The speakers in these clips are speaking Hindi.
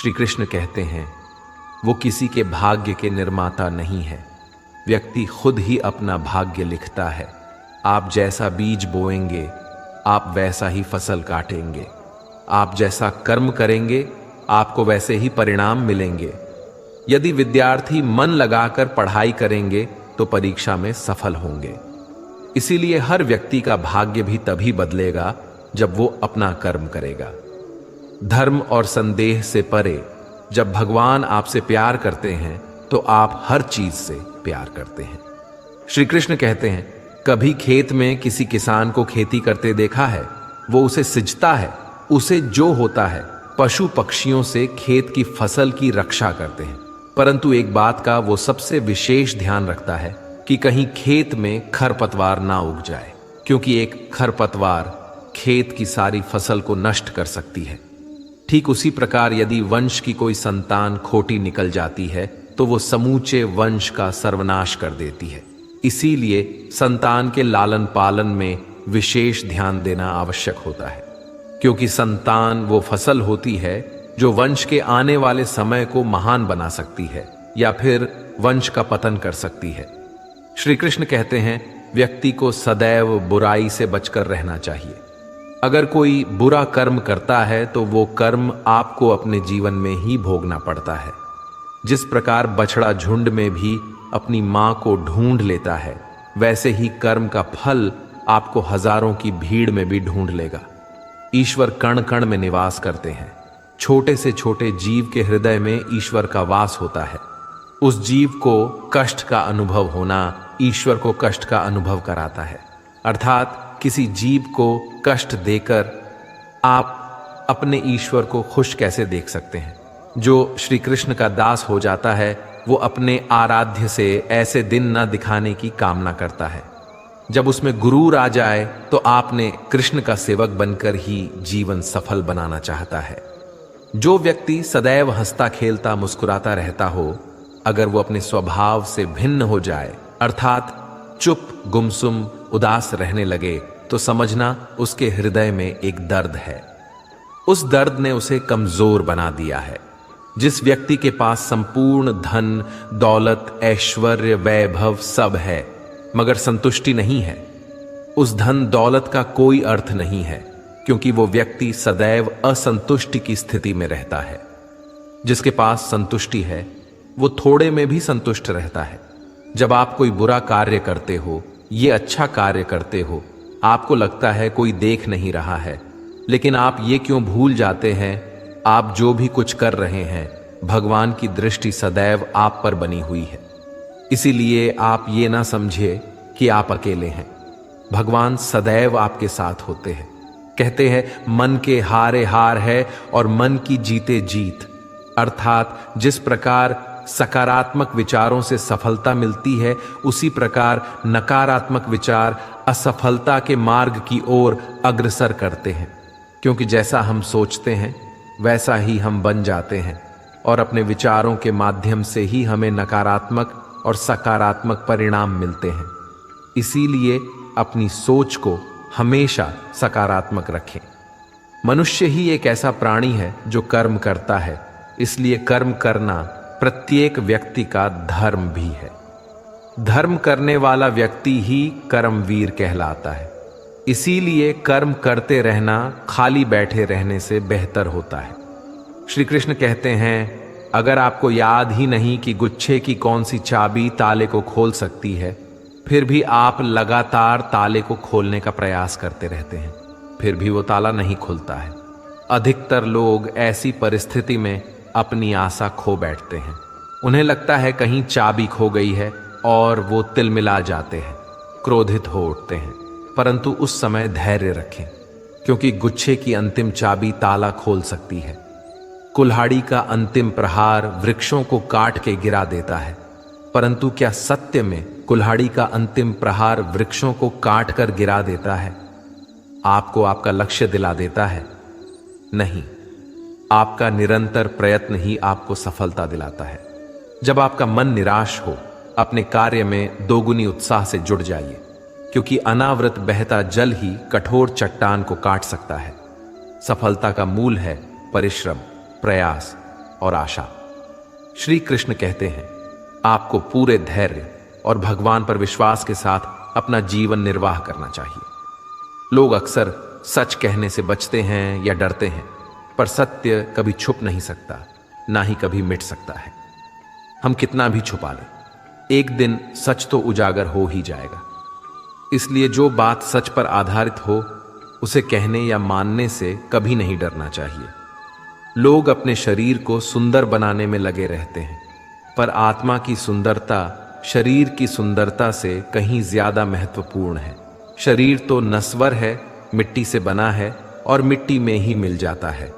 श्री कृष्ण कहते हैं, वो किसी के भाग्य के निर्माता नहीं है। व्यक्ति खुद ही अपना भाग्य लिखता है। आप जैसा बीज बोएंगे, आप वैसा ही फसल काटेंगे। आप जैसा कर्म करेंगे, आपको वैसे ही परिणाम मिलेंगे। यदि विद्यार्थी मन लगाकर पढ़ाई करेंगे तो परीक्षा में सफल होंगे। इसीलिए हर व्यक्ति का भाग्य भी तभी बदलेगा जब वो अपना कर्म करेगा। धर्म और संदेह से परे जब भगवान आपसे प्यार करते हैं तो आप हर चीज से प्यार करते हैं। श्री कृष्ण कहते हैं, कभी खेत में किसी किसान को खेती करते देखा है? वो उसे सिंचता है, उसे जो होता है पशु पक्षियों से खेत की फसल की रक्षा करते हैं। परंतु एक बात का वो सबसे विशेष ध्यान रखता है कि कहीं खेत में खरपतवार ना उग जाए, क्योंकि एक खरपतवार खेत की सारी फसल को नष्ट कर सकती है। ठीक उसी प्रकार यदि वंश की कोई संतान खोटी निकल जाती है तो वो समूचे वंश का सर्वनाश कर देती है। इसीलिए संतान के लालन पालन में विशेष ध्यान देना आवश्यक होता है, क्योंकि संतान वो फसल होती है जो वंश के आने वाले समय को महान बना सकती है या फिर वंश का पतन कर सकती है। श्री कृष्ण कहते हैं, व्यक्ति को सदैव बुराई से बचकर रहना चाहिए। अगर कोई बुरा कर्म करता है तो वो कर्म आपको अपने जीवन में ही भोगना पड़ता है। जिस प्रकार बछड़ा झुंड में भी अपनी मां को ढूंढ लेता है, वैसे ही कर्म का फल आपको हजारों की भीड़ में भी ढूंढ लेगा। ईश्वर कण कण में निवास करते हैं। छोटे से छोटे जीव के हृदय में ईश्वर का वास होता है। उस जीव को कष्ट का अनुभव होना ईश्वर को कष्ट का अनुभव कराता है। अर्थात किसी जीव को कष्ट देकर आप अपने ईश्वर को खुश कैसे देख सकते हैं? जो श्री कृष्ण का दास हो जाता है वो अपने आराध्य से ऐसे दिन न दिखाने की कामना करता है। जब उसमें गुरूर आ जाए तो आपने कृष्ण का सेवक बनकर ही जीवन सफल बनाना चाहता है। जो व्यक्ति सदैव हंसता खेलता मुस्कुराता रहता हो, अगर वो अपने स्वभाव से भिन्न हो जाए, अर्थात चुप गुमसुम उदास रहने लगे, तो समझना उसके हृदय में एक दर्द है। उस दर्द ने उसे कमजोर बना दिया है। जिस व्यक्ति के पास संपूर्ण धन दौलत ऐश्वर्य वैभव सब है मगर संतुष्टि नहीं है, उस धन दौलत का कोई अर्थ नहीं है, क्योंकि वो व्यक्ति सदैव असंतुष्टि की स्थिति में रहता है। जिसके पास संतुष्टि है वो थोड़े में भी संतुष्ट रहता है। जब आप कोई बुरा कार्य करते हो, ये अच्छा कार्य करते हो, आपको लगता है कोई देख नहीं रहा है, लेकिन आप ये क्यों भूल जाते हैं, आप जो भी कुछ कर रहे हैं भगवान की दृष्टि सदैव आप पर बनी हुई है। इसीलिए आप ये ना समझिए कि आप अकेले हैं। भगवान सदैव आपके साथ होते हैं। कहते हैं, मन के हारे हार है और मन की जीते जीत। अर्थात जिस प्रकार सकारात्मक विचारों से सफलता मिलती है, उसी प्रकार नकारात्मक विचार असफलता के मार्ग की ओर अग्रसर करते हैं। क्योंकि जैसा हम सोचते हैं वैसा ही हम बन जाते हैं, और अपने विचारों के माध्यम से ही हमें नकारात्मक और सकारात्मक परिणाम मिलते हैं। इसीलिए अपनी सोच को हमेशा सकारात्मक रखें। मनुष्य ही एक ऐसा प्राणी है जो कर्म करता है, इसलिए कर्म करना प्रत्येक व्यक्ति का धर्म भी है। धर्म करने वाला व्यक्ति ही कर्मवीर कहलाता है। इसीलिए कर्म करते रहना खाली बैठे रहने से बेहतर होता है। श्री कृष्ण कहते हैं, अगर आपको याद ही नहीं कि गुच्छे की कौन सी चाबी ताले को खोल सकती है, फिर भी आप लगातार ताले को खोलने का प्रयास करते रहते हैं, फिर भी वो ताला नहीं खुलता है। अधिकतर लोग ऐसी परिस्थिति में अपनी आशा खो बैठते हैं। उन्हें लगता है कहीं चाबी खो गई है और वो तिलमिला जाते हैं, क्रोधित हो उठते हैं। परंतु उस समय धैर्य रखें, क्योंकि गुच्छे की अंतिम चाबी ताला खोल सकती है। कुल्हाड़ी का अंतिम प्रहार वृक्षों को काट के गिरा देता है, परंतु क्या सत्य में कुल्हाड़ी का अंतिम प्रहार वृक्षों को काट कर गिरा देता है? आपको आपका लक्ष्य दिला देता है? नहीं, आपका निरंतर प्रयत्न ही आपको सफलता दिलाता है। जब आपका मन निराश हो, अपने कार्य में दोगुनी उत्साह से जुड़ जाइए, क्योंकि अनावृत बहता जल ही कठोर चट्टान को काट सकता है। सफलता का मूल है परिश्रम, प्रयास। और आशा। श्री कृष्ण कहते हैं, आपको पूरे धैर्य और भगवान पर विश्वास के साथ अपना जीवन निर्वाह करना चाहिए। लोग अक्सर सच कहने से बचते हैं या डरते हैं, पर सत्य कभी छुप नहीं सकता, ना ही कभी मिट सकता है। हम कितना भी छुपा लें, एक दिन सच तो उजागर हो ही जाएगा। इसलिए जो बात सच पर आधारित हो, उसे कहने या मानने से कभी नहीं डरना चाहिए। लोग अपने शरीर को सुंदर बनाने में लगे रहते हैं, पर आत्मा की सुंदरता शरीर की सुंदरता से कहीं ज्यादा महत्वपूर्ण है। शरीर तो नश्वर है, मिट्टी से बना है और मिट्टी में ही मिल जाता है,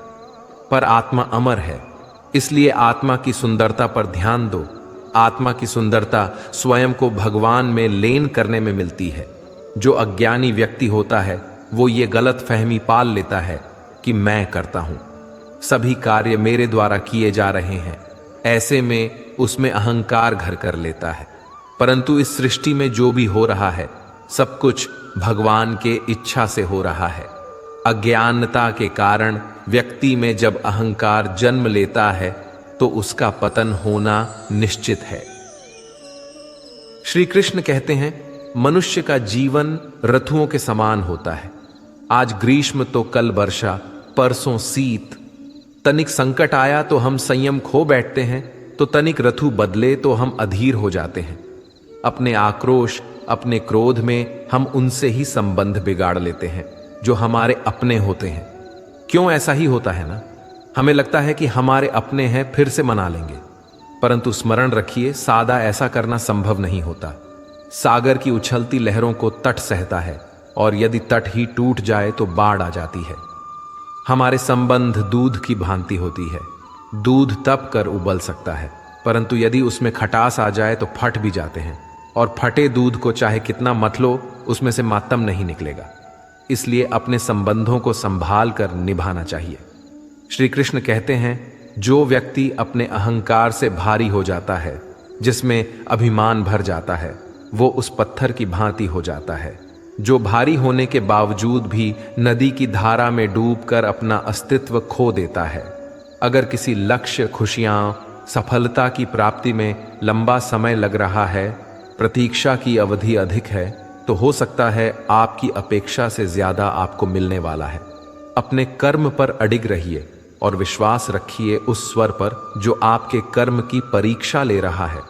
पर आत्मा अमर है। इसलिए आत्मा की सुंदरता पर ध्यान दो। आत्मा की सुंदरता स्वयं को भगवान में लीन करने में मिलती है। जो अज्ञानी व्यक्ति होता है वो ये गलत फहमी पाल लेता है कि मैं करता हूं, सभी कार्य मेरे द्वारा किए जा रहे हैं। ऐसे में उसमें अहंकार घर कर लेता है। परंतु इस सृष्टि में जो भी हो रहा है सब कुछ भगवान के इच्छा से हो रहा है। अज्ञानता के कारण व्यक्ति में जब अहंकार जन्म लेता है तो उसका पतन होना निश्चित है। श्री कृष्ण कहते हैं, मनुष्य का जीवन ऋतुओं के समान होता है। आज ग्रीष्म तो कल वर्षा, परसों शीत। तनिक संकट आया तो हम संयम खो बैठते हैं, तो तनिक ऋतु बदले तो हम अधीर हो जाते हैं। अपने आक्रोश, अपने क्रोध में हम उनसे ही संबंध बिगाड़ लेते हैं जो हमारे अपने होते हैं। क्यों ऐसा ही होता है ना? हमें लगता है कि हमारे अपने हैं, फिर से मना लेंगे। परंतु स्मरण रखिए, सादा ऐसा करना संभव नहीं होता। सागर की उछलती लहरों को तट सहता है, और यदि तट ही टूट जाए तो बाढ़ आ जाती है। हमारे संबंध दूध की भांति होती है। दूध तप कर उबल सकता है, परंतु यदि उसमें खटास आ जाए तो फट भी जाते हैं, और फटे दूध को चाहे कितना मत लो, उसमें से मातम नहीं निकलेगा। इसलिए अपने संबंधों को संभाल कर निभाना चाहिए। श्री कृष्ण कहते हैं, जो व्यक्ति अपने अहंकार से भारी हो जाता है, जिसमें अभिमान भर जाता है, वो उस पत्थर की भांति हो जाता है जो भारी होने के बावजूद भी नदी की धारा में डूबकर अपना अस्तित्व खो देता है। अगर किसी लक्ष्य, खुशियां, सफलता की प्राप्ति में लंबा समय लग रहा है, प्रतीक्षा की अवधि अधिक है, तो हो सकता है आपकी अपेक्षा से ज्यादा आपको मिलने वाला है। अपने कर्म पर अडिग रहिए और विश्वास रखिए उस स्वर पर जो आपके कर्म की परीक्षा ले रहा है।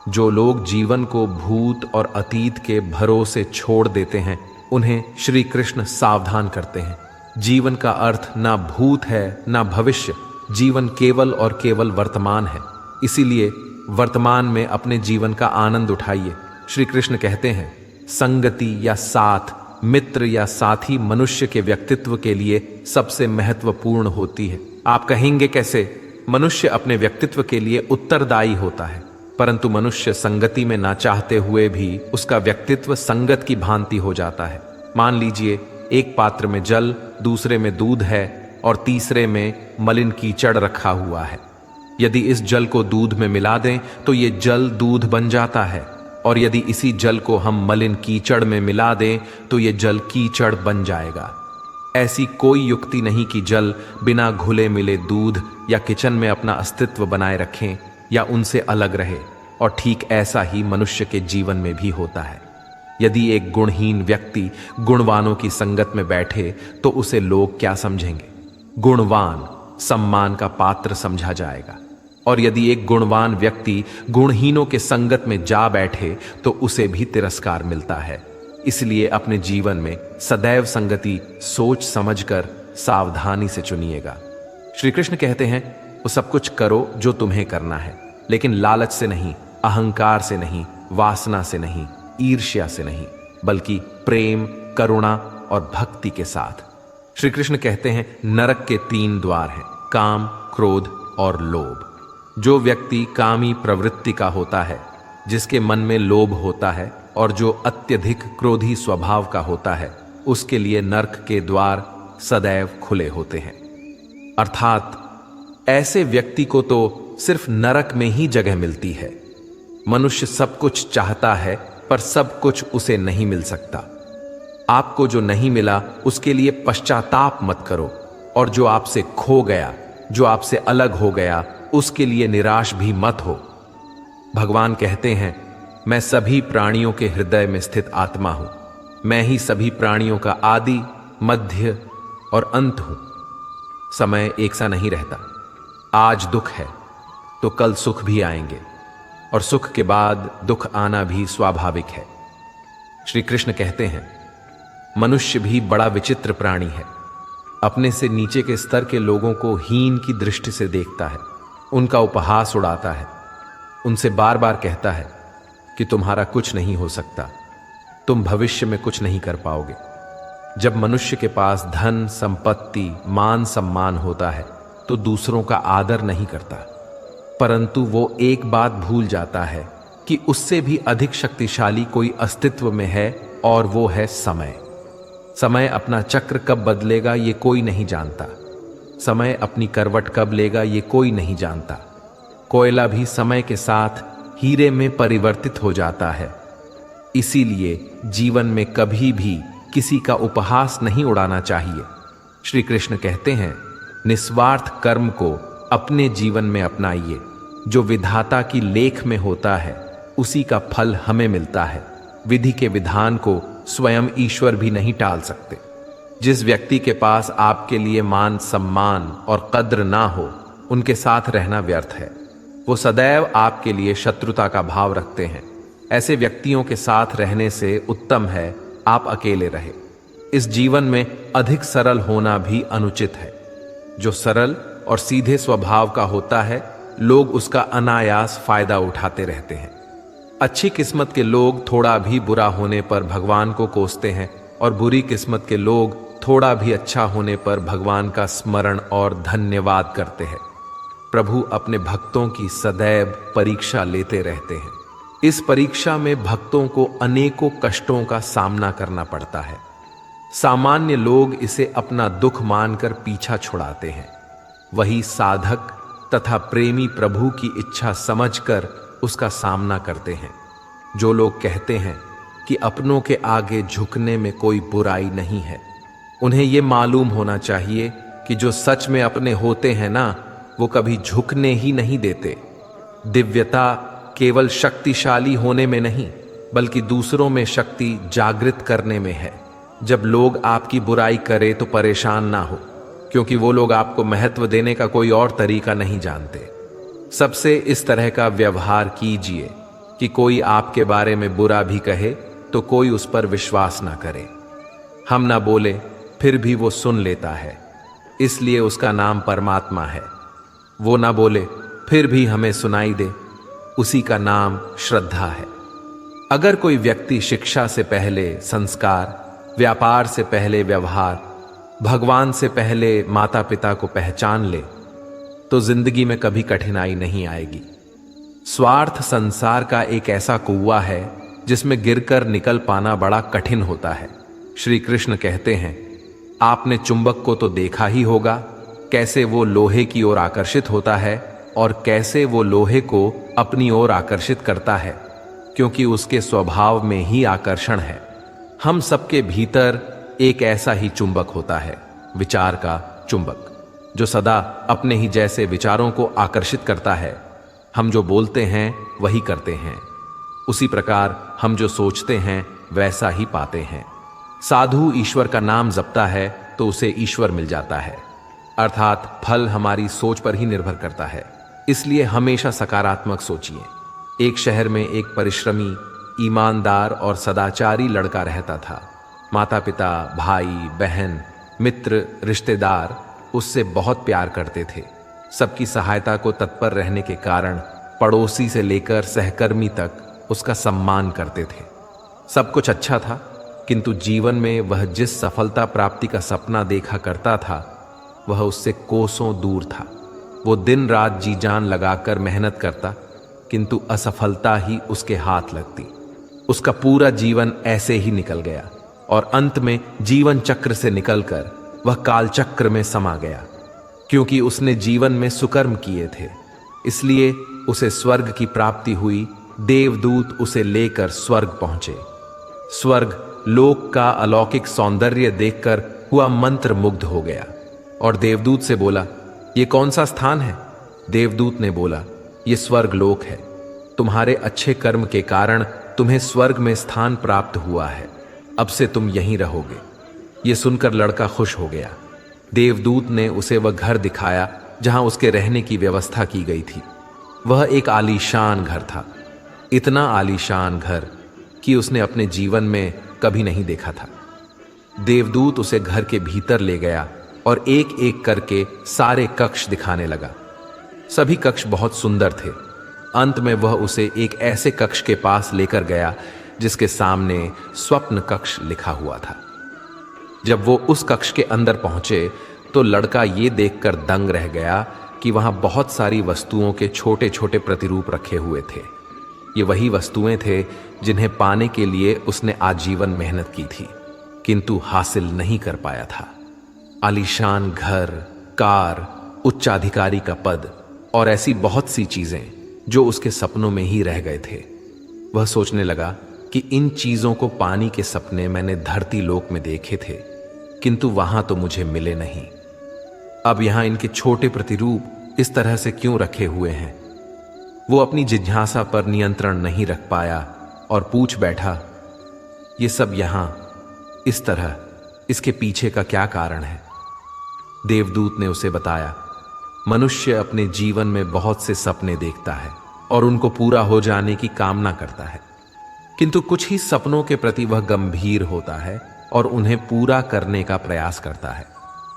जो लोग जीवन को भूत और अतीत के भरोसे छोड़ देते हैं, उन्हें श्री कृष्ण सावधान करते हैं। जीवन का अर्थ ना भूत है ना भविष्य, जीवन केवल और केवल वर्तमान है। इसीलिए वर्तमान में अपने जीवन का आनंद उठाइए। श्री कृष्ण कहते हैं, संगति या साथ, मित्र या साथी मनुष्य के व्यक्तित्व के लिए सबसे महत्वपूर्ण होती है। आप कहेंगे कैसे? मनुष्य अपने व्यक्तित्व के लिए उत्तरदायी होता है, परंतु मनुष्य संगति में ना चाहते हुए भी उसका व्यक्तित्व संगत की भांति हो जाता है। मान लीजिए, एक पात्र में जल, दूसरे में दूध है और तीसरे में मलिन कीचड़ रखा हुआ है। यदि इस जल को दूध में मिला दें तो ये जल दूध बन जाता है, और यदि इसी जल को हम मलिन कीचड़ में मिला दें तो ये जल कीचड़ बन जाएगा। ऐसी कोई युक्ति नहीं कि जल बिना घुले मिले दूध या किचन में अपना अस्तित्व बनाए रखें या उनसे अलग रहे। और ठीक ऐसा ही मनुष्य के जीवन में भी होता है। यदि एक गुणहीन व्यक्ति गुणवानों की संगत में बैठे तो उसे लोग क्या समझेंगे? गुणवान सम्मान का पात्र समझा जाएगा, और यदि एक गुणवान व्यक्ति गुणहीनों के संगत में जा बैठे तो उसे भी तिरस्कार मिलता है। इसलिए अपने जीवन में सदैव संगति सोच समझकर सावधानी से चुनिएगा। श्री कृष्ण कहते हैं, वो सब कुछ करो जो तुम्हें करना है, लेकिन लालच से नहीं, अहंकार से नहीं, वासना से नहीं, ईर्ष्या से नहीं, बल्कि प्रेम, करुणा और भक्ति के साथ। श्री कृष्ण कहते हैं, नरक के 3 द्वार हैं, काम, क्रोध और लोभ। जो व्यक्ति कामी प्रवृत्ति का होता है, जिसके मन में लोभ होता है, और जो अत्यधिक क्रोधी स्वभाव का होता है, उसके लिए नरक के द्वार सदैव खुले होते हैं। अर्थात ऐसे व्यक्ति को तो सिर्फ नरक में ही जगह मिलती है। मनुष्य सब कुछ चाहता है, पर सब कुछ उसे नहीं मिल सकता। आपको जो नहीं मिला उसके लिए पश्चाताप मत करो, और जो आपसे खो गया, जो आपसे अलग हो गया, उसके लिए निराश भी मत हो। भगवान कहते हैं, मैं सभी प्राणियों के हृदय में स्थित आत्मा हूं। मैं ही सभी प्राणियों का आदि, मध्य और अंत हूं। समय एक सा नहीं रहता। आज दुख है तो कल सुख भी आएंगे, और सुख के बाद दुख आना भी स्वाभाविक है। श्री कृष्ण कहते हैं, मनुष्य भी बड़ा विचित्र प्राणी है। अपने से नीचे के स्तर के लोगों को हीन की दृष्टि से देखता है, उनका उपहास उड़ाता है, उनसे बार बार कहता है कि तुम्हारा कुछ नहीं हो सकता, तुम भविष्य में कुछ नहीं कर पाओगे। जब मनुष्य के पास धन, संपत्ति, मान सम्मान होता है तो दूसरों का आदर नहीं करता, परंतु वो एक बात भूल जाता है कि उससे भी अधिक शक्तिशाली कोई अस्तित्व में है, और वो है समय। समय अपना चक्र कब बदलेगा ये कोई नहीं जानता। समय अपनी करवट कब लेगा ये कोई नहीं जानता। कोयला भी समय के साथ हीरे में परिवर्तित हो जाता है। इसीलिए जीवन में कभी भी किसी का उपहास नहीं उड़ाना चाहिए। श्री कृष्ण कहते हैं, निस्वार्थ कर्म को अपने जीवन में अपनाइए। जो विधाता की लेख में होता है उसी का फल हमें मिलता है। विधि के विधान को स्वयं ईश्वर भी नहीं टाल सकते। जिस व्यक्ति के पास आपके लिए मान सम्मान और कद्र ना हो, उनके साथ रहना व्यर्थ है। वो सदैव आपके लिए शत्रुता का भाव रखते हैं। ऐसे व्यक्तियों के साथ रहने से उत्तम है आप अकेले रहे। इस जीवन में अधिक सरल होना भी अनुचित है। जो सरल और सीधे स्वभाव का होता है, लोग उसका अनायास फायदा उठाते रहते हैं। अच्छी किस्मत के लोग थोड़ा भी बुरा होने पर भगवान को कोसते हैं, और बुरी किस्मत के लोग थोड़ा भी अच्छा होने पर भगवान का स्मरण और धन्यवाद करते हैं। प्रभु अपने भक्तों की सदैव परीक्षा लेते रहते हैं। इस परीक्षा में भक्तों को अनेकों कष्टों का सामना करना पड़ता है। सामान्य लोग इसे अपना दुख मानकर पीछा छुड़ाते हैं। वही साधक तथा प्रेमी प्रभु की इच्छा समझकर उसका सामना करते हैं। जो लोग कहते हैं कि अपनों के आगे झुकने में कोई बुराई नहीं है, उन्हें यह मालूम होना चाहिए कि जो सच में अपने होते हैं ना, वो कभी झुकने ही नहीं देते। दिव्यता केवल शक्तिशाली होने में नहीं, बल्कि दूसरों में शक्ति जागृत करने में है। जब लोग आपकी बुराई करें तो परेशान ना हो, क्योंकि वो लोग आपको महत्व देने का कोई और तरीका नहीं जानते। सबसे इस तरह का व्यवहार कीजिए कि कोई आपके बारे में बुरा भी कहे तो कोई उस पर विश्वास ना करे। हम ना बोले फिर भी वो सुन लेता है, इसलिए उसका नाम परमात्मा है। वो ना बोले फिर भी हमें सुनाई दे, उसी का नाम श्रद्धा है। अगर कोई व्यक्ति शिक्षा से पहले संस्कार, व्यापार से पहले व्यवहार, भगवान से पहले माता पिता को पहचान ले, तो जिंदगी में कभी कठिनाई नहीं आएगी। स्वार्थ संसार का एक ऐसा कुआं है जिसमें गिरकर निकल पाना बड़ा कठिन होता है। श्री कृष्ण कहते हैं, आपने चुंबक को तो देखा ही होगा, कैसे वो लोहे की ओर आकर्षित होता है और कैसे वो लोहे को अपनी ओर आकर्षित करता है, क्योंकि उसके स्वभाव में ही आकर्षण है। हम सबके भीतर एक ऐसा ही चुंबक होता है, विचार का चुंबक, जो सदा अपने ही जैसे विचारों को आकर्षित करता है। हम जो बोलते हैं वही करते हैं। उसी प्रकार हम जो सोचते हैं वैसा ही पाते हैं। साधु ईश्वर का नाम जपता है तो उसे ईश्वर मिल जाता है, अर्थात फल हमारी सोच पर ही निर्भर करता है। इसलिए हमेशा सकारात्मक सोचिए। एक शहर में एक परिश्रमी, ईमानदार और सदाचारी लड़का रहता था। माता पिता, भाई बहन, मित्र, रिश्तेदार उससे बहुत प्यार करते थे। सबकी सहायता को तत्पर रहने के कारण पड़ोसी से लेकर सहकर्मी तक उसका सम्मान करते थे। सब कुछ अच्छा था, किंतु जीवन में वह जिस सफलता प्राप्ति का सपना देखा करता था, वह उससे कोसों दूर था। वो दिन रात जी जान लगाकर मेहनत करता, किंतु असफलता ही उसके हाथ लगती। उसका पूरा जीवन ऐसे ही निकल गया और अंत में जीवन चक्र से निकलकर वह काल चक्र में समा गया। क्योंकि उसने जीवन में सुकर्म किए थे, इसलिए उसे स्वर्ग की प्राप्ति हुई। देवदूत उसे लेकर स्वर्ग पहुंचे। स्वर्ग लोक का अलौकिक सौंदर्य देखकर हुआ मंत्र मुग्ध हो गया और देवदूत से बोला, ये कौन सा स्थान है देवदूत ने बोला, ये स्वर्ग लोक है, तुम्हारे अच्छे कर्म के कारण तुम्हें स्वर्ग में स्थान प्राप्त हुआ है, अब से तुम यहीं रहोगे। ये सुनकर लड़का खुश हो गया। देवदूत ने उसे वह घर दिखाया जहां उसके रहने की व्यवस्था की गई थी। वह एक आलीशान घर था, इतना आलीशान घर कि उसने अपने जीवन में कभी नहीं देखा था। देवदूत उसे घर के भीतर ले गया और एक एक करके सारे कक्ष दिखाने लगा। सभी कक्ष बहुत सुंदर थे। अंत में वह उसे एक ऐसे कक्ष के पास लेकर गया जिसके सामने स्वप्न कक्ष लिखा हुआ था। जब वो उस कक्ष के अंदर पहुंचे तो लड़का ये देखकर दंग रह गया कि वहां बहुत सारी वस्तुओं के छोटे छोटे प्रतिरूप रखे हुए थे। ये वही वस्तुएं थे जिन्हें पाने के लिए उसने आजीवन मेहनत की थी, किंतु हासिल नहीं कर पाया था। आलीशान घर, कार, उच्चाधिकारी का पद और ऐसी बहुत सी चीजें जो उसके सपनों में ही रह गए थे। वह सोचने लगा कि इन चीजों को पाने के सपने मैंने धरती लोक में देखे थे, किंतु वहां तो मुझे मिले नहीं। अब यहां इनके छोटे प्रतिरूप इस तरह से क्यों रखे हुए हैं? वो अपनी जिज्ञासा पर नियंत्रण नहीं रख पाया और पूछ बैठा, ये सब यहां इस तरह, इसके पीछे का क्या कारण है? देवदूत ने उसे बताया, मनुष्य अपने जीवन में बहुत से सपने देखता है और उनको पूरा हो जाने की कामना करता है, किंतु कुछ ही सपनों के प्रति वह गंभीर होता है और उन्हें पूरा करने का प्रयास करता है।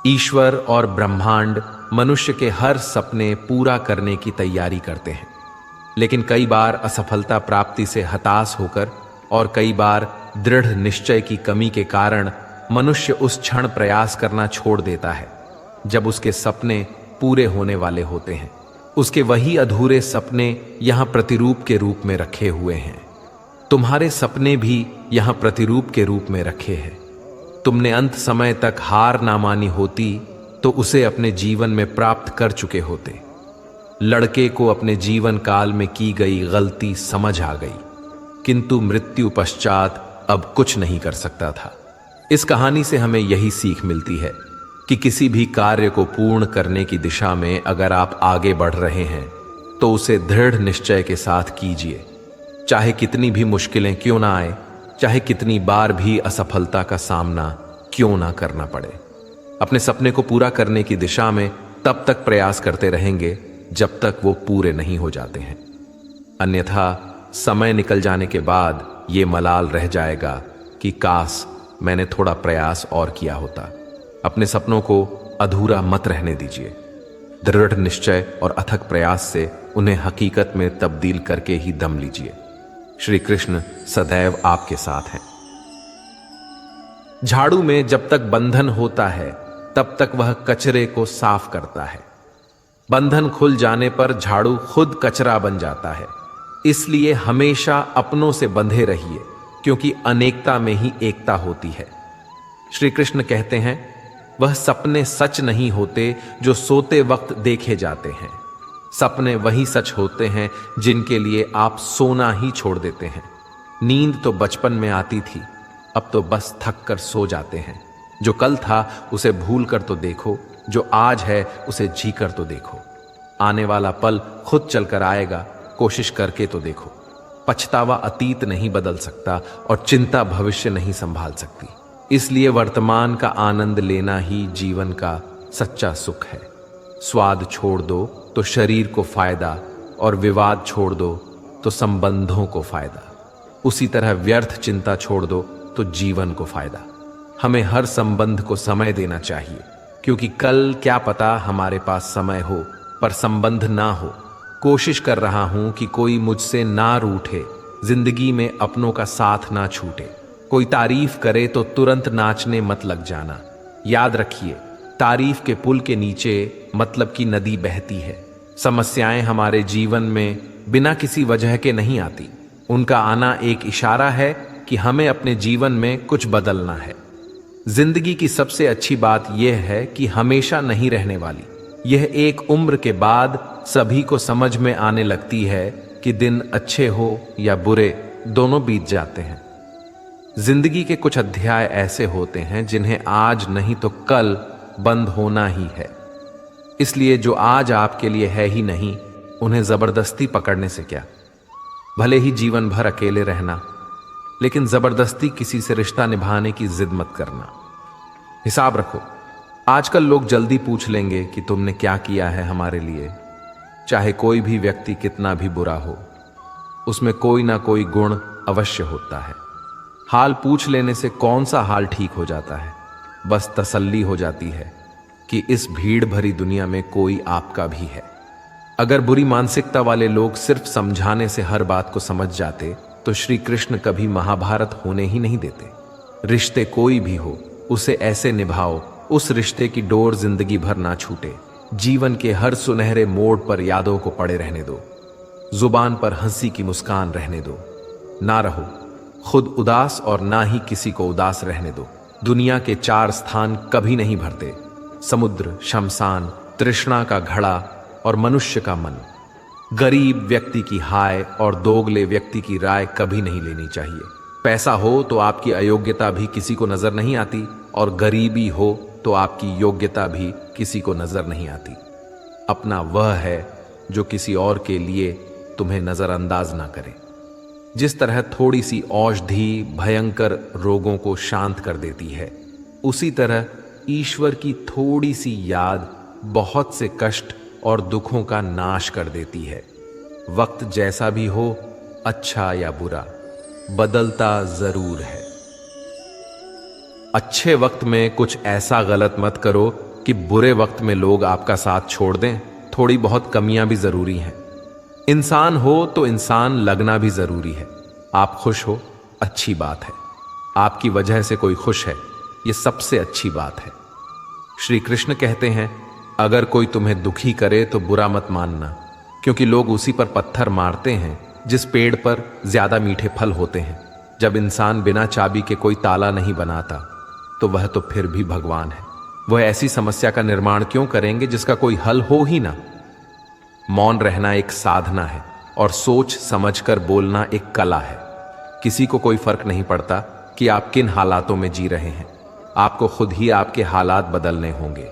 ईश्वर और ब्रह्मांड मनुष्य के हर सपने पूरा करने की तैयारी करते हैं, लेकिन कई बार असफलता प्राप्ति से हताश होकर और कई बार दृढ़ निश्चय की कमी के कारण मनुष्य उस क्षण प्रयास करना छोड़ देता है जब उसके सपने पूरे होने वाले होते हैं। उसके वही अधूरे सपने यहां प्रतिरूप के रूप में रखे हुए हैं। तुम्हारे सपने भी यहां प्रतिरूप के रूप में रखे हैं। तुमने अंत समय तक हार ना मानी होती तो उसे अपने जीवन में प्राप्त कर चुके होते। लड़के को अपने जीवन काल में की गई गलती समझ आ गई, किंतु मृत्यु पश्चात अब कुछ नहीं कर सकता था। इस कहानी से हमें यही सीख मिलती है कि किसी भी कार्य को पूर्ण करने की दिशा में अगर आप आगे बढ़ रहे हैं तो उसे दृढ़ निश्चय के साथ कीजिए, चाहे कितनी भी मुश्किलें क्यों ना आए, चाहे कितनी बार भी असफलता का सामना क्यों ना करना पड़े। अपने सपने को पूरा करने की दिशा में तब तक प्रयास करते रहेंगे जब तक वो पूरे नहीं हो जाते हैं, अन्यथा समय निकल जाने के बाद ये मलाल रह जाएगा कि काश मैंने थोड़ा प्रयास और किया होता। अपने सपनों को अधूरा मत रहने दीजिए। दृढ़ निश्चय और अथक प्रयास से उन्हें हकीकत में तब्दील करके ही दम लीजिए। श्री कृष्ण सदैव आपके साथ हैं। झाड़ू में जब तक बंधन होता है तब तक वह कचरे को साफ करता है। बंधन खुल जाने पर झाड़ू खुद कचरा बन जाता है। इसलिए हमेशा अपनों से बंधे रहिए, क्योंकि अनेकता में ही एकता होती है। श्री कृष्ण कहते हैं, वह सपने सच नहीं होते जो सोते वक्त देखे जाते हैं। सपने वही सच होते हैं जिनके लिए आप सोना ही छोड़ देते हैं। नींद तो बचपन में आती थी, अब तो बस थक कर सो जाते हैं। जो कल था उसे भूल कर तो देखो, जो आज है उसे जी कर तो देखो। आने वाला पल खुद चलकर आएगा, कोशिश करके तो देखो। पछतावा अतीत नहीं बदल सकता और चिंता भविष्य नहीं संभाल सकती। इसलिए वर्तमान का आनंद लेना ही जीवन का सच्चा सुख है। स्वाद छोड़ दो तो शरीर को फायदा, और विवाद छोड़ दो तो संबंधों को फायदा। उसी तरह व्यर्थ चिंता छोड़ दो तो जीवन को फायदा। हमें हर संबंध को समय देना चाहिए, क्योंकि कल क्या पता हमारे पास समय हो पर संबंध ना हो। कोशिश कर रहा हूं कि कोई मुझसे ना रूठे, जिंदगी में अपनों का साथ ना छूटे। कोई तारीफ करे तो तुरंत नाचने मत लग जाना। याद रखिए, तारीफ के पुल के नीचे मतलब की नदी बहती है। समस्याएं हमारे जीवन में बिना किसी वजह के नहीं आती। उनका आना एक इशारा है कि हमें अपने जीवन में कुछ बदलना है। जिंदगी की सबसे अच्छी बात यह है कि हमेशा नहीं रहने वाली। यह एक उम्र के बाद सभी को समझ में आने लगती है कि दिन अच्छे हो या बुरे, दोनों बीत जाते हैं। जिंदगी के कुछ अध्याय ऐसे होते हैं जिन्हें आज नहीं तो कल बंद होना ही है। इसलिए जो आज आपके लिए है ही नहीं, उन्हें जबरदस्ती पकड़ने से क्या। भले ही जीवन भर अकेले रहना, लेकिन जबरदस्ती किसी से रिश्ता निभाने की जिद मत करना। हिसाब रखो, आजकल लोग जल्दी पूछ लेंगे कि तुमने क्या किया है हमारे लिए। चाहे कोई भी व्यक्ति कितना भी बुरा हो, उसमें कोई ना कोई गुण अवश्य होता है। हाल पूछ लेने से कौन सा हाल ठीक हो जाता है। बस तसल्ली हो जाती है कि इस भीड़ भरी दुनिया में कोई आपका भी है। अगर बुरी मानसिकता वाले लोग सिर्फ समझाने से हर बात को समझ जाते तो श्री कृष्ण कभी महाभारत होने ही नहीं देते। रिश्ते कोई भी हो, उसे ऐसे निभाओ उस रिश्ते की डोर जिंदगी भर ना छूटे। जीवन के हर सुनहरे मोड़ पर यादों को पड़े रहने दो, जुबान पर हंसी की मुस्कान रहने दो। ना रहो खुद उदास और ना ही किसी को उदास रहने दो। दुनिया के 4 स्थान कभी नहीं भरते, समुद्र, शमशान, तृष्णा का घड़ा और मनुष्य का मन। गरीब व्यक्ति की हाय और दोगले व्यक्ति की राय कभी नहीं लेनी चाहिए। पैसा हो तो आपकी अयोग्यता भी किसी को नजर नहीं आती, और गरीबी हो तो आपकी योग्यता भी किसी को नजर नहीं आती। अपना वह है जो किसी और के लिए तुम्हें नजरअंदाज ना करे। जिस तरह थोड़ी सी औषधि भयंकर रोगों को शांत कर देती है, उसी तरह ईश्वर की थोड़ी सी याद बहुत से कष्ट और दुखों का नाश कर देती है। वक्त जैसा भी हो, अच्छा या बुरा, बदलता जरूर है। अच्छे वक्त में कुछ ऐसा गलत मत करो कि बुरे वक्त में लोग आपका साथ छोड़ दें। थोड़ी बहुत कमियां भी जरूरी हैं। इंसान हो तो इंसान लगना भी जरूरी है। आप खुश हो, अच्छी बात है। आपकी वजह से कोई खुश है, यह सबसे अच्छी बात है। श्री कृष्ण कहते हैं, अगर कोई तुम्हें दुखी करे तो बुरा मत मानना, क्योंकि लोग उसी पर पत्थर मारते हैं जिस पेड़ पर ज्यादा मीठे फल होते हैं। जब इंसान बिना चाबी के कोई ताला नहीं बनाता तो वह तो फिर भी भगवान है। वह ऐसी समस्या का निर्माण क्यों करेंगे जिसका कोई हल हो ही ना। मौन रहना एक साधना है और सोच समझकर बोलना एक कला है। किसी को कोई फर्क नहीं पड़ता कि आप किन हालातों में जी रहे हैं। आपको खुद ही आपके हालात बदलने होंगे।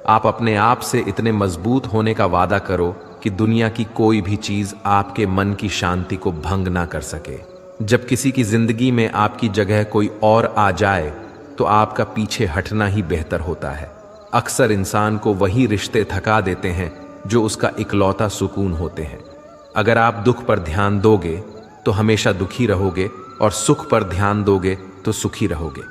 आप अपने आप से इतने मजबूत होने का वादा करो कि दुनिया की कोई भी चीज आपके मन की शांति को भंग ना कर सके। जब किसी की जिंदगी में आपकी जगह कोई और आ जाए तो आपका पीछे हटना ही बेहतर होता है। अक्सर इंसान को वही रिश्ते थका देते हैं जो उसका इकलौता सुकून होते हैं। अगर आप दुख पर ध्यान दोगे तो हमेशा दुखी रहोगे, और सुख पर ध्यान दोगे तो सुखी रहोगे।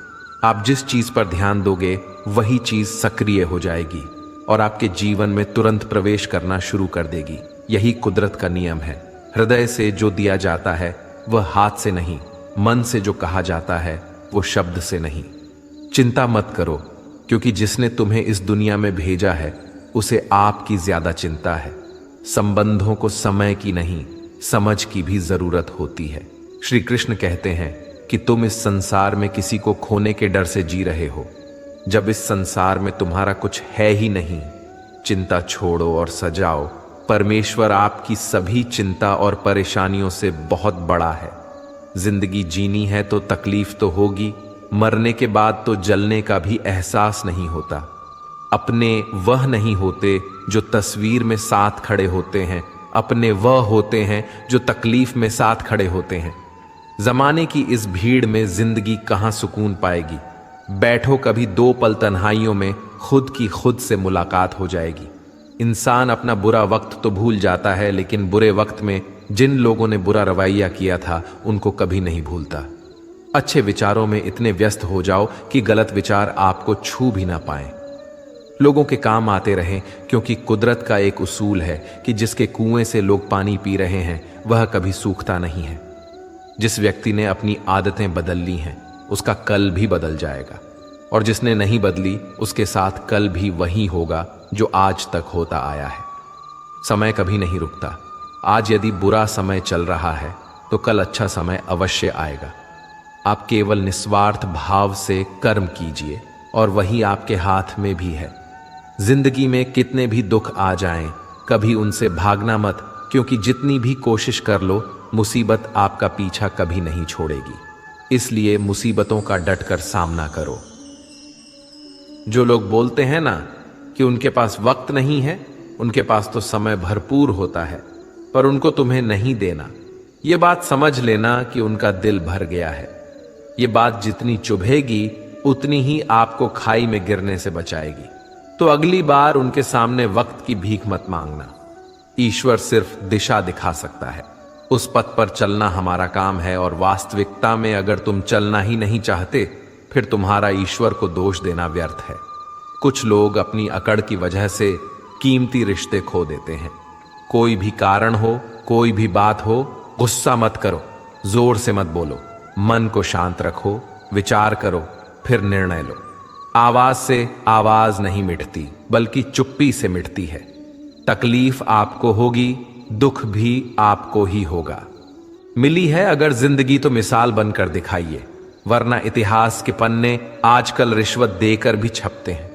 आप जिस चीज पर ध्यान दोगे वही चीज सक्रिय हो जाएगी और आपके जीवन में तुरंत प्रवेश करना शुरू कर देगी। यही कुदरत का नियम है। हृदय से जो दिया जाता है वह हाथ से नहीं, मन से जो कहा जाता है वो शब्द से नहीं। चिंता मत करो, क्योंकि जिसने तुम्हें इस दुनिया में भेजा है उसे आपकी ज्यादा चिंता है। संबंधों को समय की नहीं, समझ की भी जरूरत होती है। श्री कृष्ण कहते हैं कि तुम इस संसार में किसी को खोने के डर से जी रहे हो। जब इस संसार में तुम्हारा कुछ है ही नहीं, चिंता छोड़ो और सजाओ। परमेश्वर आपकी सभी चिंता और परेशानियों से बहुत बड़ा है। जिंदगी जीनी है तो तकलीफ तो होगी, मरने के बाद तो जलने का भी एहसास नहीं होता। अपने वह नहीं होते जो तस्वीर में साथ खड़े होते हैं, अपने वह होते हैं जो तकलीफ में साथ खड़े होते हैं। जमाने की इस भीड़ में जिंदगी कहाँ सुकून पाएगी। बैठो कभी 2 पल तन्हाइयों में, खुद की खुद से मुलाकात हो जाएगी। इंसान अपना बुरा वक्त तो भूल जाता है, लेकिन बुरे वक्त में जिन लोगों ने बुरा रवैया किया था उनको कभी नहीं भूलता। अच्छे विचारों में इतने व्यस्त हो जाओ कि गलत विचार आपको छू भी ना पाएं। लोगों के काम आते रहें, क्योंकि कुदरत का एक उसूल है कि जिसके कुएं से लोग पानी पी रहे हैं वह कभी सूखता नहीं है। जिस व्यक्ति ने अपनी आदतें बदल ली हैं उसका कल भी बदल जाएगा, और जिसने नहीं बदली उसके साथ कल भी वही होगा जो आज तक होता आया है। समय कभी नहीं रुकता। आज यदि बुरा समय चल रहा है तो कल अच्छा समय अवश्य आएगा। आप केवल निस्वार्थ भाव से कर्म कीजिए और वही आपके हाथ में भी है। जिंदगी में कितने भी दुख आ जाएं, कभी उनसे भागना मत, क्योंकि जितनी भी कोशिश कर लो मुसीबत आपका पीछा कभी नहीं छोड़ेगी। इसलिए मुसीबतों का डटकर सामना करो। जो लोग बोलते हैं ना कि उनके पास वक्त नहीं है? उनके पास तो समय भरपूर होता है, पर उनको तुम्हें नहीं देना। ये बात समझ लेना कि उनका दिल भर गया है। ये बात जितनी चुभेगी उतनी ही आपको खाई में गिरने से बचाएगी। तो अगली बार उनके सामने वक्त की भीख मत मांगना। ईश्वर सिर्फ दिशा दिखा सकता है, उस पथ पर चलना हमारा काम है। और वास्तविकता में अगर तुम चलना ही नहीं चाहते, फिर तुम्हारा ईश्वर को दोष देना व्यर्थ है। कुछ लोग अपनी अकड़ की वजह से कीमती रिश्ते खो देते हैं। कोई भी कारण हो, कोई भी बात हो, गुस्सा मत करो, जोर से मत बोलो, मन को शांत रखो, विचार करो, फिर निर्णय लो। आवाज से आवाज नहीं मिटती, बल्कि चुप्पी से मिटती है। तकलीफ आपको होगी, दुख भी आपको ही होगा। मिली है अगर जिंदगी तो मिसाल बनकर दिखाइए, वरना इतिहास के पन्ने आजकल रिश्वत देकर भी छपते हैं।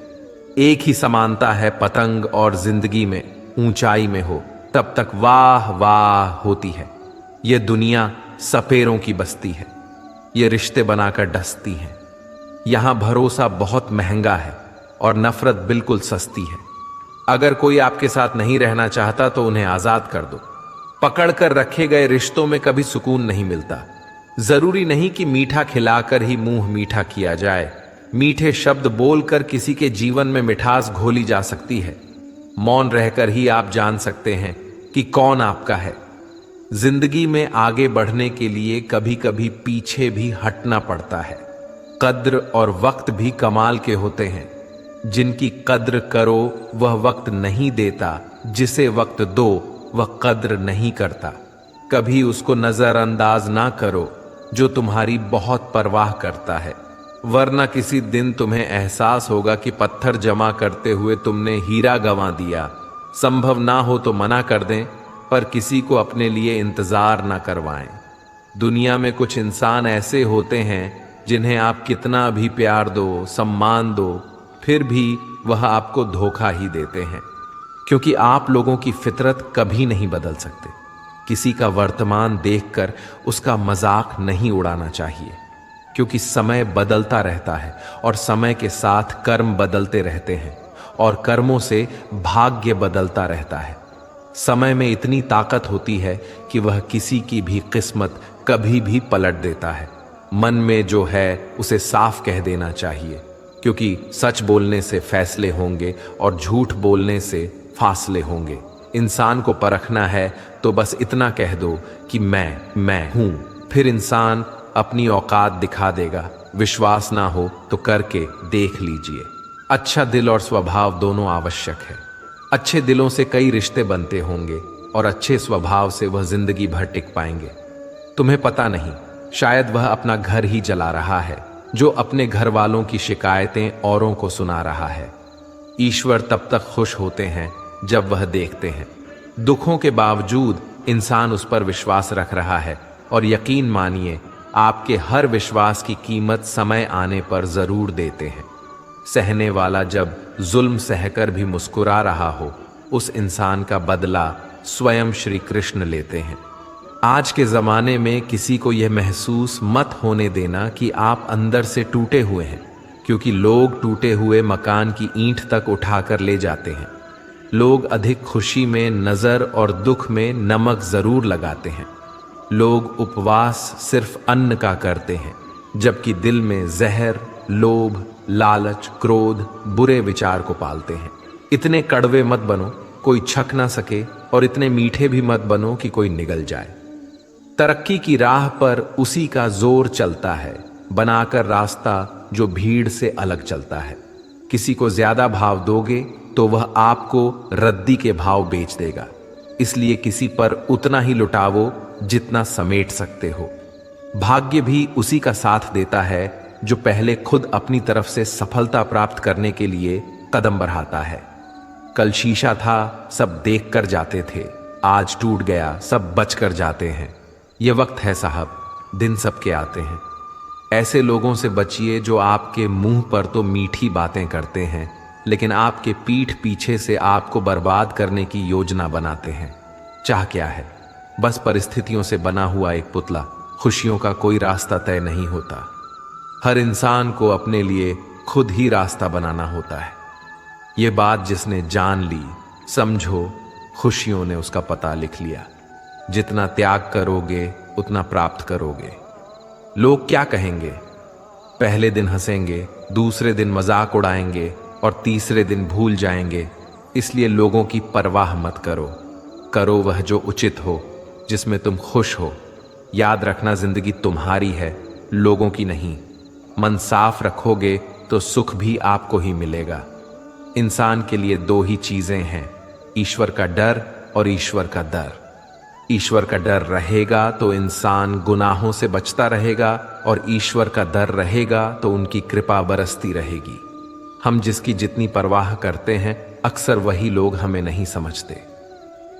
एक ही समानता है पतंग और जिंदगी में, ऊंचाई में हो तब तक वाह वाह होती है। यह दुनिया सपेरों की बस्ती है, ये रिश्ते बनाकर डसती हैं। यहां भरोसा बहुत महंगा है और नफरत बिल्कुल सस्ती है। अगर कोई आपके साथ नहीं रहना चाहता तो उन्हें आजाद कर दो। पकड़कर रखे गए रिश्तों में कभी सुकून नहीं मिलता। जरूरी नहीं कि मीठा खिलाकर ही मुंह मीठा किया जाए। मीठे शब्द बोलकर किसी के जीवन में मिठास घोली जा सकती है। मौन रहकर ही आप जान सकते हैं कि कौन आपका है। जिंदगी में आगे बढ़ने के लिए कभी कभी पीछे भी हटना पड़ता है। कद्र और वक्त भी कमाल के होते हैं। जिनकी कद्र करो वह वक्त नहीं देता, जिसे वक्त दो वह कद्र नहीं करता। कभी उसको नजरअंदाज ना करो जो तुम्हारी बहुत परवाह करता है, वरना किसी दिन तुम्हें एहसास होगा कि पत्थर जमा करते हुए तुमने हीरा गंवा दिया। संभव ना हो तो मना कर दें, पर किसी को अपने लिए इंतजार ना करवाएं। दुनिया में कुछ इंसान ऐसे होते हैं जिन्हें आप कितना भी प्यार दो, सम्मान दो, फिर भी वह आपको धोखा ही देते हैं। क्योंकि आप लोगों की फितरत कभी नहीं बदल सकते। किसी का वर्तमान देखकर उसका मजाक नहीं उड़ाना चाहिए, क्योंकि समय बदलता रहता है और समय के साथ कर्म बदलते रहते हैं और कर्मों से भाग्य बदलता रहता है। समय में इतनी ताकत होती है कि वह किसी की भी किस्मत कभी भी पलट देता है। मन में जो है उसे साफ कह देना चाहिए, क्योंकि सच बोलने से फैसले होंगे और झूठ बोलने से फासले होंगे। इंसान को परखना है तो बस इतना कह दो कि मैं हूं, फिर इंसान अपनी औकात दिखा देगा। विश्वास ना हो तो करके देख लीजिए। अच्छा दिल और स्वभाव दोनों आवश्यक है। अच्छे दिलों से कई रिश्ते बनते होंगे और अच्छे स्वभाव से वह जिंदगी भर टिक पाएंगे। तुम्हें पता नहीं, शायद वह अपना घर ही जला रहा है, जो अपने घर वालों की शिकायतें औरों को सुना रहा है। ईश्वर तब तक खुश होते हैं जब वह देखते हैं दुखों के बावजूद इंसान उस पर विश्वास रख रहा है। और यकीन मानिए, आपके हर विश्वास की कीमत समय आने पर जरूर देते हैं। सहने वाला जब जुल्म सहकर भी मुस्कुरा रहा हो, उस इंसान का बदला स्वयं श्री कृष्ण लेते हैं। आज के ज़माने में किसी को यह महसूस मत होने देना कि आप अंदर से टूटे हुए हैं, क्योंकि लोग टूटे हुए मकान की ईंट तक उठाकर ले जाते हैं। लोग अधिक खुशी में नज़र और दुख में नमक ज़रूर लगाते हैं। लोग उपवास सिर्फ अन्न का करते हैं, जबकि दिल में जहर, लोभ, लालच, क्रोध, बुरे विचार को पालते हैं। इतने कड़वे मत बनो कोई छक ना सके, और इतने मीठे भी मत बनो कि कोई निगल जाए। तरक्की की राह पर उसी का जोर चलता है, बनाकर रास्ता जो भीड़ से अलग चलता है। किसी को ज्यादा भाव दोगे तो वह आपको रद्दी के भाव बेच देगा। इसलिए किसी पर उतना ही लुटावो जितना समेट सकते हो। भाग्य भी उसी का साथ देता है जो पहले खुद अपनी तरफ से सफलता प्राप्त करने के लिए कदम बढ़ाता है। कल शीशा था, सब देख कर जाते थे, आज टूट गया, सब बच कर जाते हैं। ये वक्त है साहब, दिन सबके आते हैं। ऐसे लोगों से बचिए जो आपके मुंह पर तो मीठी बातें करते हैं, लेकिन आपके पीठ पीछे से आपको बर्बाद करने की योजना बनाते हैं। चाह क्या है? बस परिस्थितियों से बना हुआ एक पुतला। खुशियों का कोई रास्ता तय नहीं होता। हर इंसान को अपने लिए खुद ही रास्ता बनाना होता है। ये बात जिसने जान ली, समझो खुशियों ने उसका पता लिख लिया। जितना त्याग करोगे उतना प्राप्त करोगे। लोग क्या कहेंगे? पहले दिन हंसेंगे, दूसरे दिन मजाक उड़ाएंगे और तीसरे दिन भूल जाएंगे। इसलिए लोगों की परवाह मत करो। करो वह जो उचित हो, जिसमें तुम खुश हो। याद रखना, जिंदगी तुम्हारी है, लोगों की नहीं। मन साफ रखोगे तो सुख भी आपको ही मिलेगा। इंसान के लिए दो ही चीजें हैं, ईश्वर का डर और ईश्वर का दर। ईश्वर का डर रहेगा तो इंसान गुनाहों से बचता रहेगा, और ईश्वर का डर रहेगा तो उनकी कृपा बरसती रहेगी। हम जिसकी जितनी परवाह करते हैं, अक्सर वही लोग हमें नहीं समझते।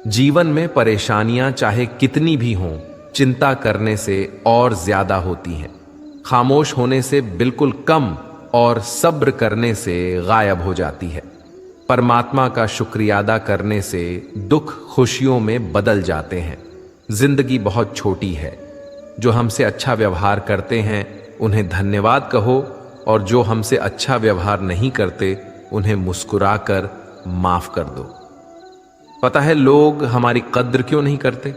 जीवन में परेशानियां चाहे कितनी भी हों, चिंता करने से और ज्यादा होती हैं। खामोश होने से बिल्कुल कम और सब्र करने से गायब हो जाती है। परमात्मा का शुक्रिया अदा करने से दुख खुशियों में बदल जाते हैं। जिंदगी बहुत छोटी है। जो हमसे अच्छा व्यवहार करते हैं उन्हें धन्यवाद कहो, और जो हमसे अच्छा व्यवहार नहीं करते उन्हें मुस्कुराकर माफ कर दो। पता है लोग हमारी कद्र क्यों नहीं करते?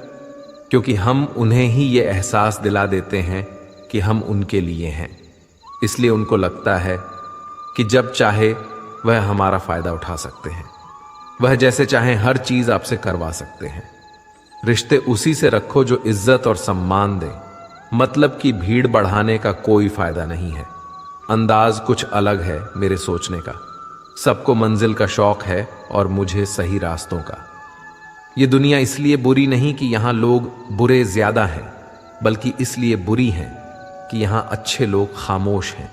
क्योंकि हम उन्हें ही ये एहसास दिला देते हैं कि हम उनके लिए हैं। इसलिए उनको लगता है कि जब चाहे वह हमारा फायदा उठा सकते हैं। वह जैसे चाहें हर चीज आपसे करवा सकते हैं। रिश्ते उसी से रखो जो इज्जत और सम्मान दे। मतलब की भीड़ बढ़ाने का कोई फायदा नहीं है। अंदाज कुछ अलग है मेरे सोचने का। सबको मंजिल का शौक है और मुझे सही रास्तों का। ये दुनिया इसलिए बुरी नहीं कि यहां लोग बुरे ज्यादा हैं, बल्कि इसलिए बुरी हैं कि यहां अच्छे लोग खामोश हैं।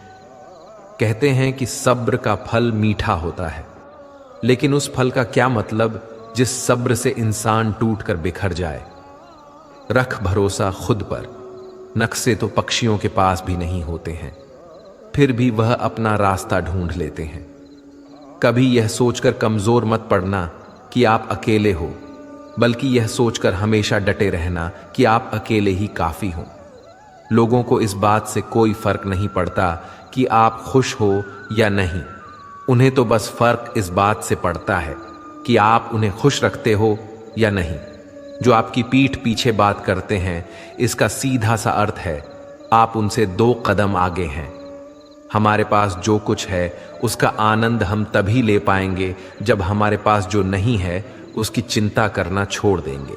कहते हैं कि सब्र का फल मीठा होता है, लेकिन उस फल का क्या मतलब जिस सब्र से इंसान टूटकर बिखर जाए। रख भरोसा खुद पर। नक्शे तो पक्षियों के पास भी नहीं होते हैं, फिर भी वह अपना रास्ता ढूंढ लेते हैं। कभी यह सोचकर कमजोर मत पड़ना कि आप अकेले हो, बल्कि यह सोचकर हमेशा डटे रहना कि आप अकेले ही काफी हो। लोगों को इस बात से कोई फर्क नहीं पड़ता कि आप खुश हो या नहीं। उन्हें तो बस फर्क इस बात से पड़ता है कि आप उन्हें खुश रखते हो या नहीं। जो आपकी पीठ पीछे बात करते हैं, इसका सीधा सा अर्थ है आप उनसे 2 कदम आगे हैं। हमारे पास जो कुछ है उसका आनंद हम तभी ले पाएंगे जब हमारे पास जो नहीं है उसकी चिंता करना छोड़ देंगे।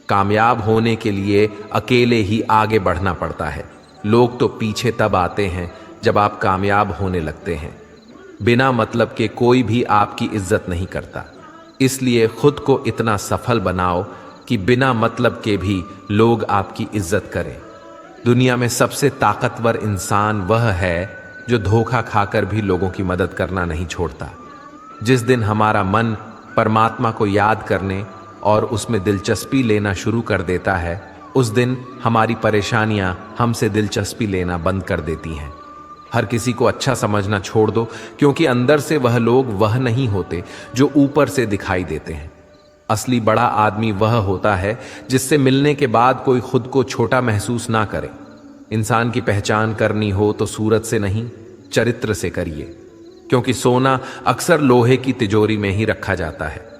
कामयाब होने के लिए अकेले ही आगे बढ़ना पड़ता है। लोग तो पीछे तब आते हैं जब आप कामयाब होने लगते हैं। बिना मतलब के कोई भी आपकी इज्जत नहीं करता। इसलिए खुद को इतना सफल बनाओ कि बिना मतलब के भी लोग आपकी इज्जत करें। दुनिया में सबसे ताकतवर इंसान वह है जो धोखा खाकर भी लोगों की मदद करना नहीं छोड़ता। जिस दिन हमारा मन परमात्मा को याद करने और उसमें दिलचस्पी लेना शुरू कर देता है, उस दिन हमारी परेशानियां हमसे दिलचस्पी लेना बंद कर देती हैं। हर किसी को अच्छा समझना छोड़ दो, क्योंकि अंदर से वह लोग वह नहीं होते जो ऊपर से दिखाई देते हैं। असली बड़ा आदमी वह होता है जिससे मिलने के बाद कोई खुद को छोटा महसूस ना करे। इंसान की पहचान करनी हो तो सूरत से नहीं, चरित्र से करिए, क्योंकि सोना अक्सर लोहे की तिजोरी में ही रखा जाता है।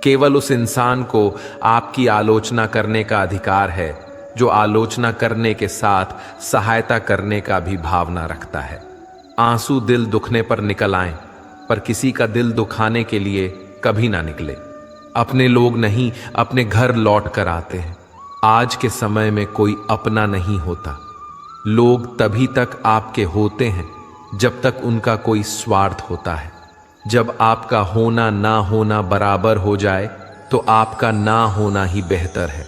केवल उस इंसान को आपकी आलोचना करने का अधिकार है जो आलोचना करने के साथ सहायता करने का भी भावना रखता है। आंसू दिल दुखने पर निकल आएं, पर किसी का दिल दुखाने के लिए कभी ना निकले। अपने लोग नहीं, अपने घर लौट कर आते हैं। आज के समय में कोई अपना नहीं होता। लोग तभी तक आपके होते हैं जब तक उनका कोई स्वार्थ होता है। जब आपका होना ना होना बराबर हो जाए तो आपका ना होना ही बेहतर है।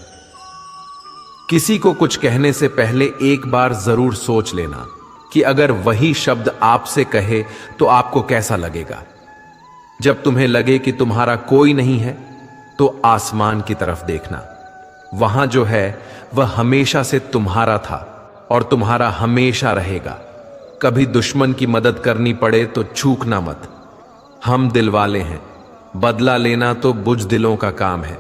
किसी को कुछ कहने से पहले एक बार जरूर सोच लेना कि अगर वही शब्द आपसे कहे तो आपको कैसा लगेगा। जब तुम्हें लगे कि तुम्हारा कोई नहीं है तो आसमान की तरफ देखना। वहां जो है वह हमेशा से तुम्हारा था और तुम्हारा हमेशा रहेगा। कभी दुश्मन की मदद करनी पड़े तो चूकना मत। हम दिल वाले हैं, बदला लेना तो बुज़दिलों का काम है।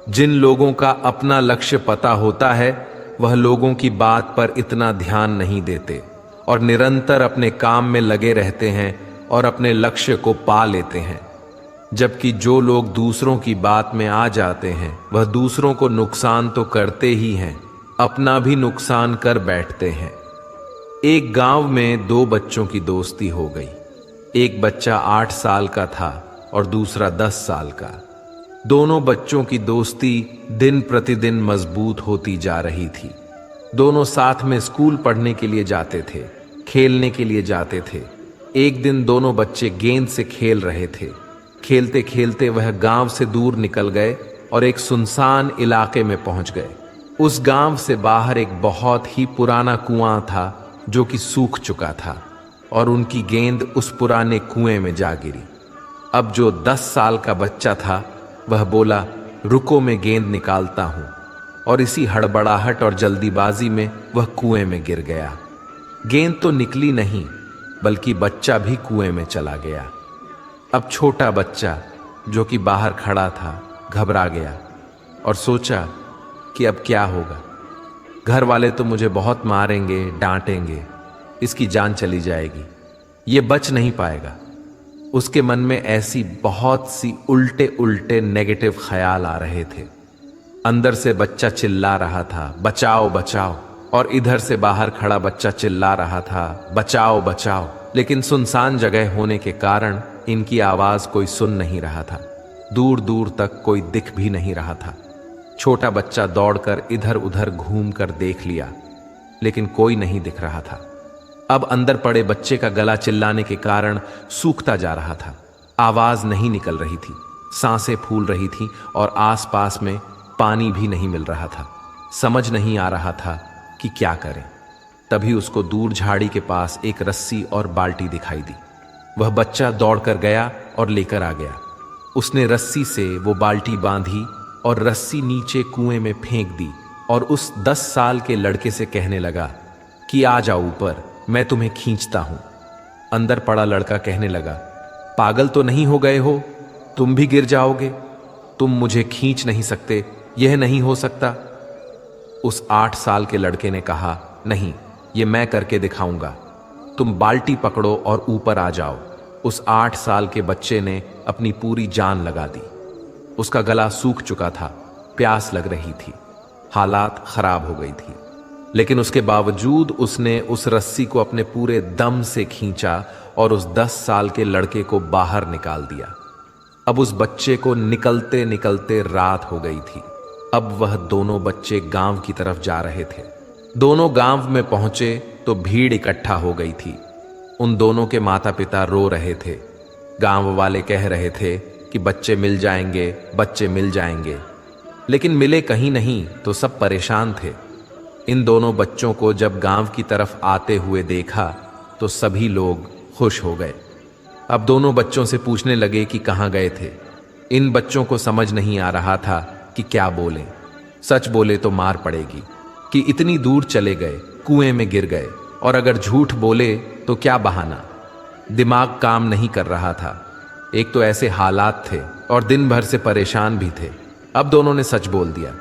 जिन लोगों का अपना लक्ष्य पता होता है वह लोगों की बात पर इतना ध्यान नहीं देते और निरंतर अपने काम में लगे रहते हैं और अपने लक्ष्य को पा लेते हैं। जबकि जो लोग दूसरों की बात में आ जाते हैं वह दूसरों को नुकसान तो करते ही हैं, अपना भी नुकसान कर बैठते हैं। एक गांव में दो बच्चों की दोस्ती हो गई। एक बच्चा 8 साल का था और दूसरा 10 साल का। दोनों बच्चों की दोस्ती दिन प्रतिदिन मजबूत होती जा रही थी। दोनों साथ में स्कूल पढ़ने के लिए जाते थे, खेलने के लिए जाते थे। एक दिन दोनों बच्चे गेंद से खेल रहे थे। खेलते खेलते वह गांव से दूर निकल गए और एक सुनसान इलाके में पहुंच गए। उस गांव से बाहर एक बहुत ही पुराना कुआं था जो कि सूख चुका था और उनकी गेंद उस पुराने कुएं में जा गिरी। अब जो 10 साल का बच्चा था वह बोला, रुको मैं गेंद निकालता हूं, और इसी हड़बड़ाहट और जल्दीबाजी में वह कुएं में गिर गया। गेंद तो निकली नहीं बल्कि बच्चा भी कुएं में चला गया। अब छोटा बच्चा जो कि बाहर खड़ा था घबरा गया और सोचा कि अब क्या होगा। घर वाले तो मुझे बहुत मारेंगे, डांटेंगे, इसकी जान चली जाएगी, ये बच नहीं पाएगा। उसके मन में ऐसी बहुत सी उल्टे उल्टे नेगेटिव ख्याल आ रहे थे। अंदर से बच्चा चिल्ला रहा था, बचाओ बचाओ, और इधर से बाहर खड़ा बच्चा चिल्ला रहा था, बचाओ बचाओ। लेकिन सुनसान जगह होने के कारण इनकी आवाज कोई सुन नहीं रहा था। दूर दूर तक कोई दिख भी नहीं रहा था। छोटा बच्चा दौड़कर इधर उधर घूम कर देख लिया, लेकिन कोई नहीं दिख रहा था। अब अंदर पड़े बच्चे का गला चिल्लाने के कारण सूखता जा रहा था। आवाज नहीं निकल रही थी, सांसें फूल रही थीं और आसपास में पानी भी नहीं मिल रहा था। समझ नहीं आ रहा था कि क्या करें। तभी उसको दूर झाड़ी के पास एक रस्सी और बाल्टी दिखाई दी। वह बच्चा दौड़कर गया और लेकर आ गया। उसने रस्सी से वो बाल्टी बांधी और रस्सी नीचे कुएं में फेंक दी और उस 10 साल के लड़के से कहने लगा कि आ जाओ ऊपर, मैं तुम्हें खींचता हूं। अंदर पड़ा लड़का कहने लगा, पागल तो नहीं हो गए हो, तुम भी गिर जाओगे, तुम मुझे खींच नहीं सकते, यह नहीं हो सकता। उस 8 साल के लड़के ने कहा, नहीं, ये मैं करके दिखाऊंगा, तुम बाल्टी पकड़ो और ऊपर आ जाओ। उस 8 साल के बच्चे ने अपनी पूरी जान लगा दी। उसका गला सूख चुका था, प्यास लग रही थी, हालात खराब हो गई थी, लेकिन उसके बावजूद उसने उस रस्सी को अपने पूरे दम से खींचा और उस 10 साल के लड़के को बाहर निकाल दिया। अब उस बच्चे को निकलते निकलते रात हो गई थी। अब वह दोनों बच्चे गांव की तरफ जा रहे थे। दोनों गांव में पहुंचे तो भीड़ इकट्ठा हो गई थी। उन दोनों के माता पिता रो रहे थे। गांव वाले कह रहे थे कि बच्चे मिल जाएंगे, बच्चे मिल जाएंगे, लेकिन मिले कहीं नहीं तो सब परेशान थे। इन दोनों बच्चों को जब गांव की तरफ आते हुए देखा तो सभी लोग खुश हो गए। अब दोनों बच्चों से पूछने लगे कि कहाँ गए थे। इन बच्चों को समझ नहीं आ रहा था कि क्या बोलें। सच बोले तो मार पड़ेगी कि इतनी दूर चले गए, कुएं में गिर गए, और अगर झूठ बोले तो क्या बहाना। दिमाग काम नहीं कर रहा था। एक तो ऐसे हालात थे और दिन भर से परेशान भी थे। अब दोनों ने सच बोल दिया।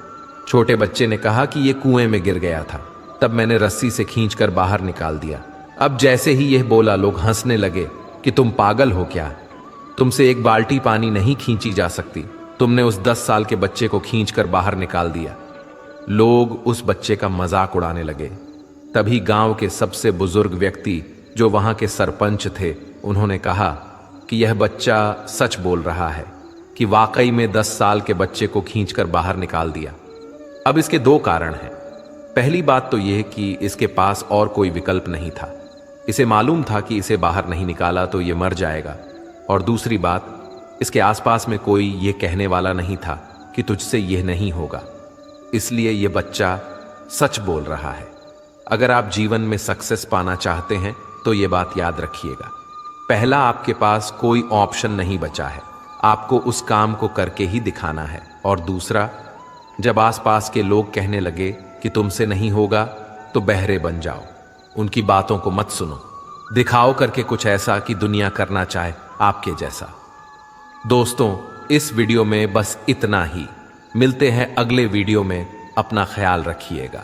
छोटे बच्चे ने कहा कि ये कुएं में गिर गया था, तब मैंने रस्सी से खींचकर बाहर निकाल दिया। अब जैसे ही यह बोला लोग हंसने लगे कि तुम पागल हो क्या, तुमसे एक बाल्टी पानी नहीं खींची जा सकती, तुमने उस 10 साल के बच्चे को खींचकर बाहर निकाल दिया। लोग उस बच्चे का मजाक उड़ाने लगे। तभी गांव के सबसे बुजुर्ग व्यक्ति जो वहां के सरपंच थे, उन्होंने कहा कि यह बच्चा सच बोल रहा है कि वाकई में 10 साल के बच्चे को खींचकर बाहर निकाल दिया। अब इसके 2 कारण हैं। पहली बात तो यह कि इसके पास और कोई विकल्प नहीं था। इसे मालूम था कि इसे बाहर नहीं निकाला तो ये मर जाएगा, और दूसरी बात, इसके आसपास में कोई ये कहने वाला नहीं था कि तुझसे यह नहीं होगा। इसलिए यह बच्चा सच बोल रहा है। अगर आप जीवन में सक्सेस पाना चाहते हैं तो यह बात याद रखिएगा। पहला, आपके पास कोई ऑप्शन नहीं बचा है, आपको उस काम को करके ही दिखाना है। और दूसरा, जब आसपास के लोग कहने लगे कि तुमसे नहीं होगा तो बहरे बन जाओ, उनकी बातों को मत सुनो, दिखाओ करके कुछ ऐसा कि दुनिया करना चाहे आपके जैसा। दोस्तों, इस वीडियो में बस इतना ही। मिलते हैं अगले वीडियो में। अपना ख्याल रखिएगा।